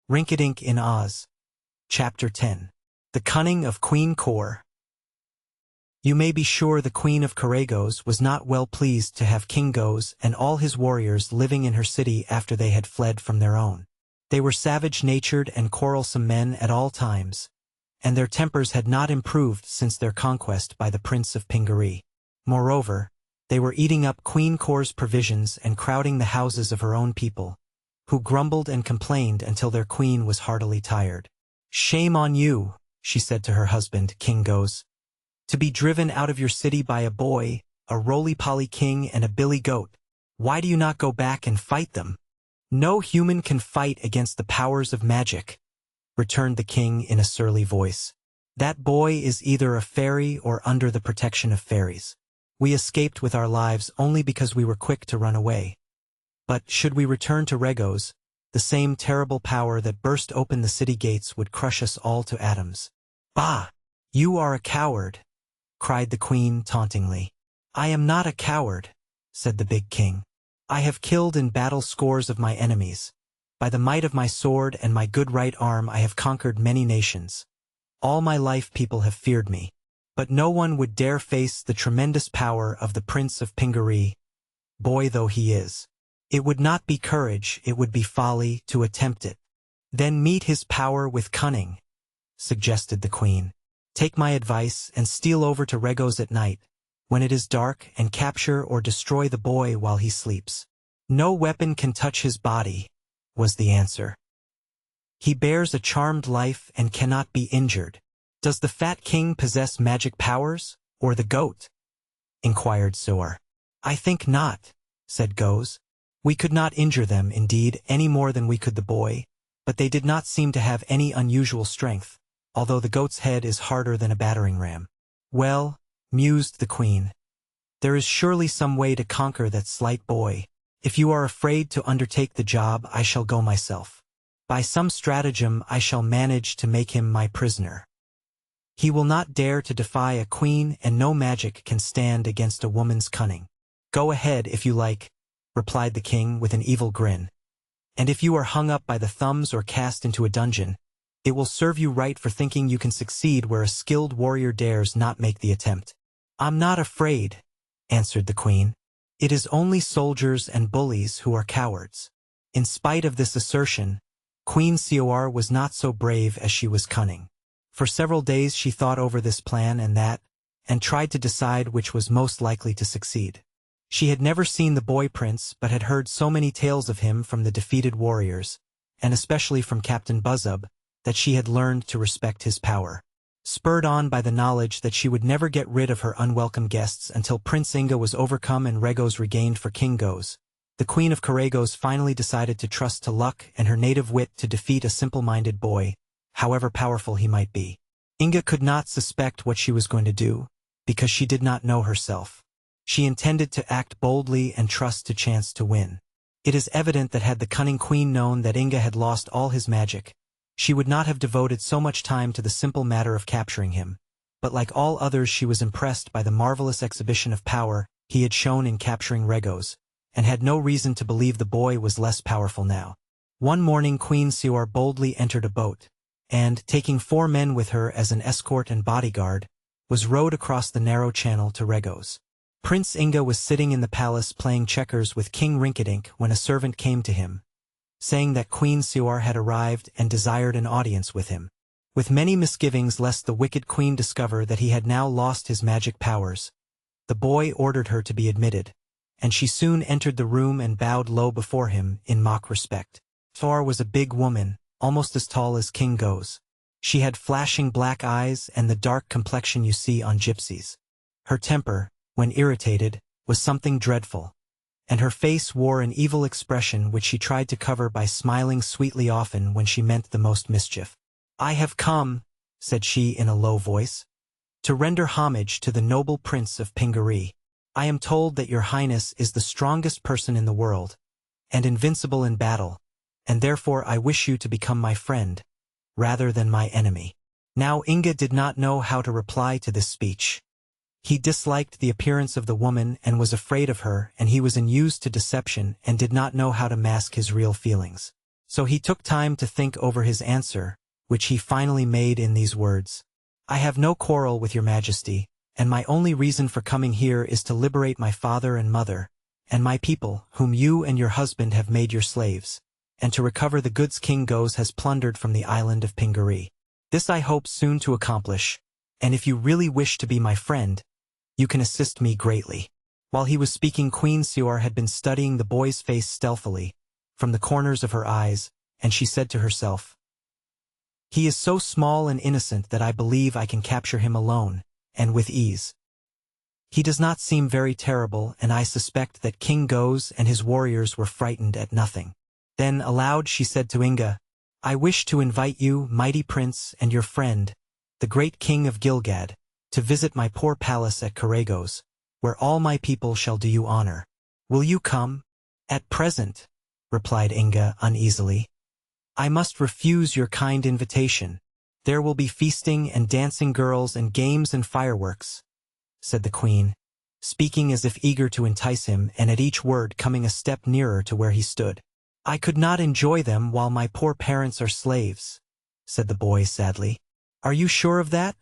Rinkitink in Oz. Chapter 10. The Cunning of Queen Kor. You may be sure the Queen of Koragos was not well pleased to have King Goz and all his warriors living in her city after they had fled from their own. They were savage-natured and quarrelsome men at all times, and their tempers had not improved since their conquest by the Prince of Pingaree. Moreover, they were eating up Queen Kor's provisions and crowding the houses of her own people, who grumbled and complained until their queen was heartily tired. "Shame on you," she said to her husband, King Goz, "to be driven out of your city by a boy, a roly-poly king and a billy goat. Why do you not go back and fight them?" "No human can fight against the powers of magic," returned the king in a surly voice. "That boy is either a fairy or under the protection of fairies. We escaped with our lives only because we were quick to run away. But should we return to Regos, the same terrible power that burst open the city gates would crush us all to atoms." "Bah! You are a coward," cried the queen tauntingly. "I am not a coward," said the big king. "I have killed in battle scores of my enemies. By the might of my sword and my good right arm I have conquered many nations. All my life people have feared me. But no one would dare face the tremendous power of the Prince of Pingaree, boy though he is. It would not be courage, it would be folly, to attempt it." "Then meet his power with cunning," suggested the queen. "Take my advice and steal over to Regos at night, when it is dark, and capture or destroy the boy while he sleeps." "No weapon can touch his body," was the answer. "He bears a charmed life and cannot be injured." "Does the fat king possess magic powers, or the goat?" inquired Suar. "I think not," said Goz. "We could not injure them, indeed, any more than we could the boy, but they did not seem to have any unusual strength, although the goat's head is harder than a battering ram." "Well," mused the queen, "there is surely some way to conquer that slight boy. If you are afraid to undertake the job, I shall go myself. By some stratagem I shall manage to make him my prisoner. He will not dare to defy a queen, and no magic can stand against a woman's cunning." "Go ahead if you like," replied the king with an evil grin. "And if you are hung up by the thumbs or cast into a dungeon, it will serve you right for thinking you can succeed where a skilled warrior dares not make the attempt." "I'm not afraid," answered the queen. "It is only soldiers and bullies who are cowards." In spite of this assertion, Queen Suar was not so brave as she was cunning. For several days she thought over this plan and that, and tried to decide which was most likely to succeed. She had never seen the boy prince, but had heard so many tales of him from the defeated warriors, and especially from Captain Buzzub, that she had learned to respect his power. Spurred on by the knowledge that she would never get rid of her unwelcome guests until Prince Inga was overcome and Regos regained for King Goz, the Queen of Koragos finally decided to trust to luck and her native wit to defeat a simple-minded boy, however powerful he might be. Inga could not suspect what she was going to do, because she did not know herself. She intended to act boldly and trust to chance to win. It is evident that had the cunning queen known that Inga had lost all his magic, she would not have devoted so much time to the simple matter of capturing him, but like all others she was impressed by the marvelous exhibition of power he had shown in capturing Regos, and had no reason to believe the boy was less powerful now. One morning Queen Suar boldly entered a boat, and, taking 4 men with her as an escort and bodyguard, was rowed across the narrow channel to Regos. Prince Inga was sitting in the palace playing checkers with King Rinkitink when a servant came to him, saying that Queen Suar had arrived and desired an audience with him. With many misgivings lest the wicked queen discover that he had now lost his magic powers, the boy ordered her to be admitted, and she soon entered the room and bowed low before him in mock respect. Suar was a big woman, almost as tall as King Goz. She had flashing black eyes and the dark complexion you see on gypsies. Her temper, when irritated, was something dreadful, and her face wore an evil expression which she tried to cover by smiling sweetly often when she meant the most mischief. "I have come," said she in a low voice, "to render homage to the noble Prince of Pingaree. I am told that your highness is the strongest person in the world, and invincible in battle, and therefore I wish you to become my friend, rather than my enemy." Now Inga did not know how to reply to this speech. He disliked the appearance of the woman and was afraid of her, and he was unused to deception and did not know how to mask his real feelings. So he took time to think over his answer, which he finally made in these words. I have no quarrel with your majesty, and my only reason for coming here is to liberate my father and mother, and my people, whom you and your husband have made your slaves, and to recover the goods King Goes has plundered from the island of Pingaree. This I hope soon to accomplish, and if you really wish to be my friend, you can assist me greatly. While he was speaking, Queen Sior had been studying the boy's face stealthily, from the corners of her eyes, and she said to herself, He is so small and innocent that I believe I can capture him alone, and with ease. He does not seem very terrible, and I suspect that King Goes and his warriors were frightened at nothing. Then aloud she said to Inga, I wish to invite you, mighty prince, and your friend, the great king of Gilgad, to visit my poor palace at Karagos, where all my people shall do you honor. Will you come? At present, replied Inga uneasily. I must refuse your kind invitation. There will be feasting and dancing girls and games and fireworks, said the queen, speaking as if eager to entice him and at each word coming a step nearer to where he stood. I could not enjoy them while my poor parents are slaves, said the boy sadly. Are you sure of that?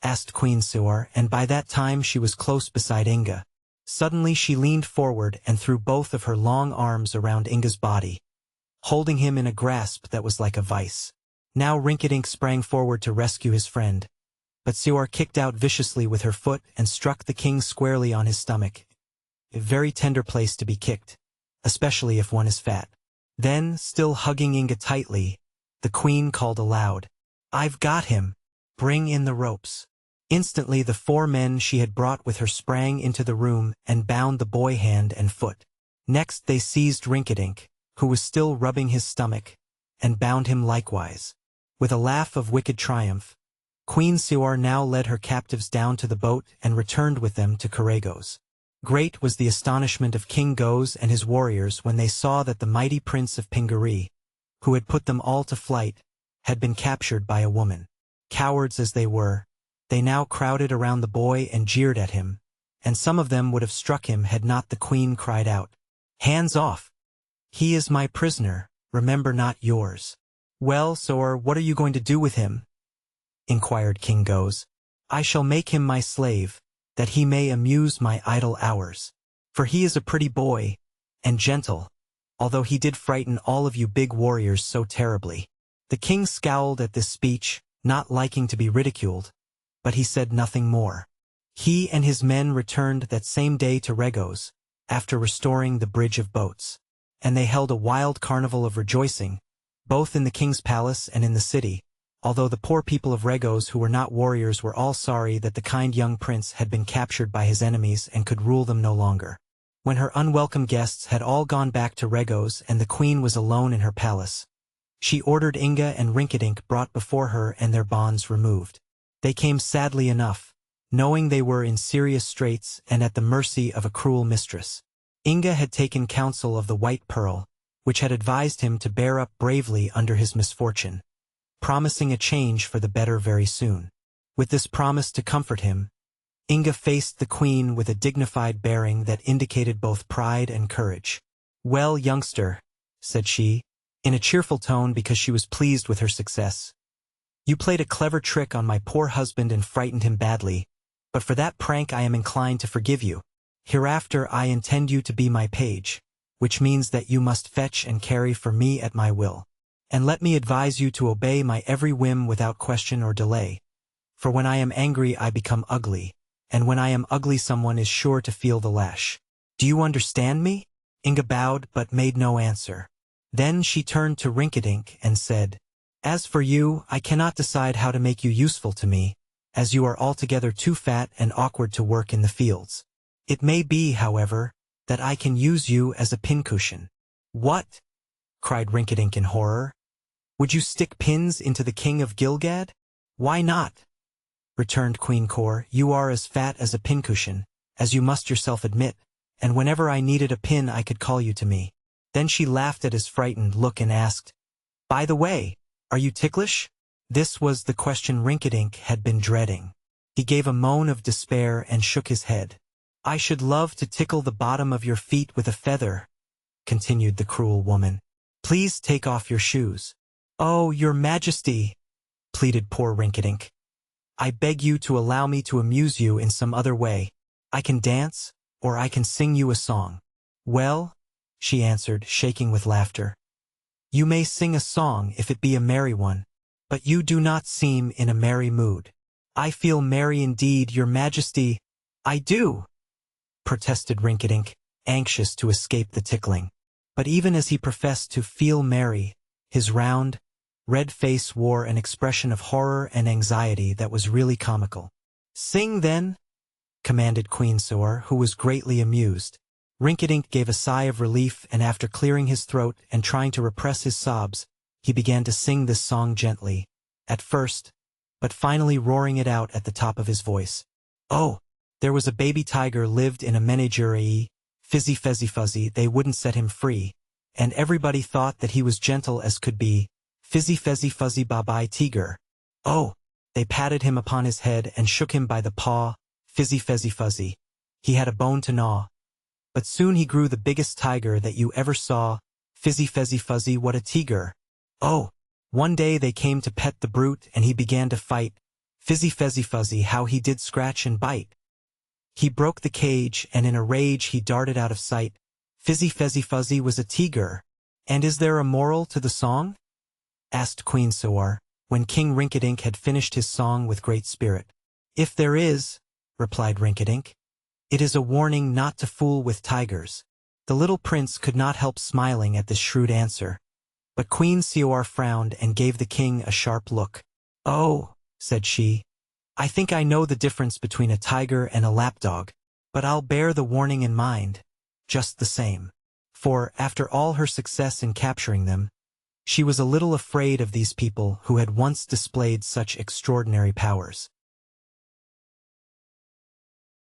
Asked Queen Sior, and by that time she was close beside Inga. Suddenly she leaned forward and threw both of her long arms around Inga's body, holding him in a grasp that was like a vice. Now Rinkitink sprang forward to rescue his friend, but Sior kicked out viciously with her foot and struck the king squarely on his stomach, a very tender place to be kicked, especially if one is fat. Then, still hugging Inga tightly, the queen called aloud, I've got him! Bring in the ropes! Instantly the 4 men she had brought with her sprang into the room and bound the boy hand and foot. Next they seized Rinkitink, who was still rubbing his stomach, and bound him likewise. With a laugh of wicked triumph, Queen Sior now led her captives down to the boat and returned with them to Karagos. Great was the astonishment of King Goes and his warriors when they saw that the mighty prince of Pingaree, who had put them all to flight, had been captured by a woman. Cowards as they were, they now crowded around the boy and jeered at him, and some of them would have struck him had not the queen cried out, Hands off! He is my prisoner, remember, not yours. Well, Sior, what are you going to do with him? Inquired King Goes. I shall make him my slave, that he may amuse my idle hours. For he is a pretty boy, and gentle, although he did frighten all of you big warriors so terribly. The king scowled at this speech, not liking to be ridiculed, but he said nothing more. He and his men returned that same day to Regos, after restoring the bridge of boats, and they held a wild carnival of rejoicing, both in the king's palace and in the city, although the poor people of Regos who were not warriors were all sorry that the kind young prince had been captured by his enemies and could rule them no longer. When her unwelcome guests had all gone back to Regos and the queen was alone in her palace, she ordered Inga and Rinkitink brought before her and their bonds removed. They came sadly enough, knowing they were in serious straits and at the mercy of a cruel mistress. Inga had taken counsel of the White Pearl, which had advised him to bear up bravely under his misfortune, promising a change for the better very soon. With this promise to comfort him, Inga faced the queen with a dignified bearing that indicated both pride and courage. Well, youngster, said she, in a cheerful tone because she was pleased with her success. You played a clever trick on my poor husband and frightened him badly, but for that prank I am inclined to forgive you. Hereafter I intend you to be my page, which means that you must fetch and carry for me at my will. And let me advise you to obey my every whim without question or delay. For when I am angry I become ugly, and when I am ugly someone is sure to feel the lash. Do you understand me? Inga bowed but made no answer. Then she turned to Rinkitink and said, As for you, I cannot decide how to make you useful to me, as you are altogether too fat and awkward to work in the fields. It may be, however, that I can use you as a pincushion. What? Cried Rinkitink in horror. Would you stick pins into the king of Gilgad? Why not? Returned Queen Kor. You are as fat as a pincushion, as you must yourself admit, and whenever I needed a pin I could call you to me. Then she laughed at his frightened look and asked, By the way, are you ticklish? This was the question Rinkitink had been dreading. He gave a moan of despair and shook his head. I should love to tickle the bottom of your feet with a feather, continued the cruel woman. Please take off your shoes. Oh, your majesty, pleaded poor Rinkitink. I beg you to allow me to amuse you in some other way. I can dance, or I can sing you a song. Well, she answered, shaking with laughter. You may sing a song if it be a merry one, but you do not seem in a merry mood. I feel merry indeed, your majesty. I do, protested Rinkitink, anxious to escape the tickling. But even as he professed to feel merry, his round, red face wore an expression of horror and anxiety that was really comical. Sing then, commanded Queen Soar, who was greatly amused. Rinkitink gave a sigh of relief, and after clearing his throat and trying to repress his sobs, he began to sing this song gently, at first, but finally roaring it out at the top of his voice. Oh, there was a baby tiger lived in a menagerie, fizzy fezzy fuzzy, they wouldn't set him free, and everybody thought that he was gentle as could be, fizzy fezzy fuzzy bye-bye tiger. Oh, they patted him upon his head and shook him by the paw, fizzy fezzy fuzzy. He had a bone to gnaw. But soon he grew the biggest tiger that you ever saw, fizzy fezzy fuzzy, what a tiger. Oh, one day they came to pet the brute and he began to fight, fizzy fezzy fuzzy, how he did scratch and bite. He broke the cage and in a rage he darted out of sight, fizzy fezzy fuzzy was a tiger. And is there a moral to the song? Asked Queen Soar, when King Rinkitink had finished his song with great spirit. If there is, replied Rinkitink, it is a warning not to fool with tigers. The little prince could not help smiling at this shrewd answer. But Queen Soar frowned and gave the king a sharp look. Oh, said she, I think I know the difference between a tiger and a lapdog, but I'll bear the warning in mind, just the same. For, after all her success in capturing them, she was a little afraid of these people who had once displayed such extraordinary powers.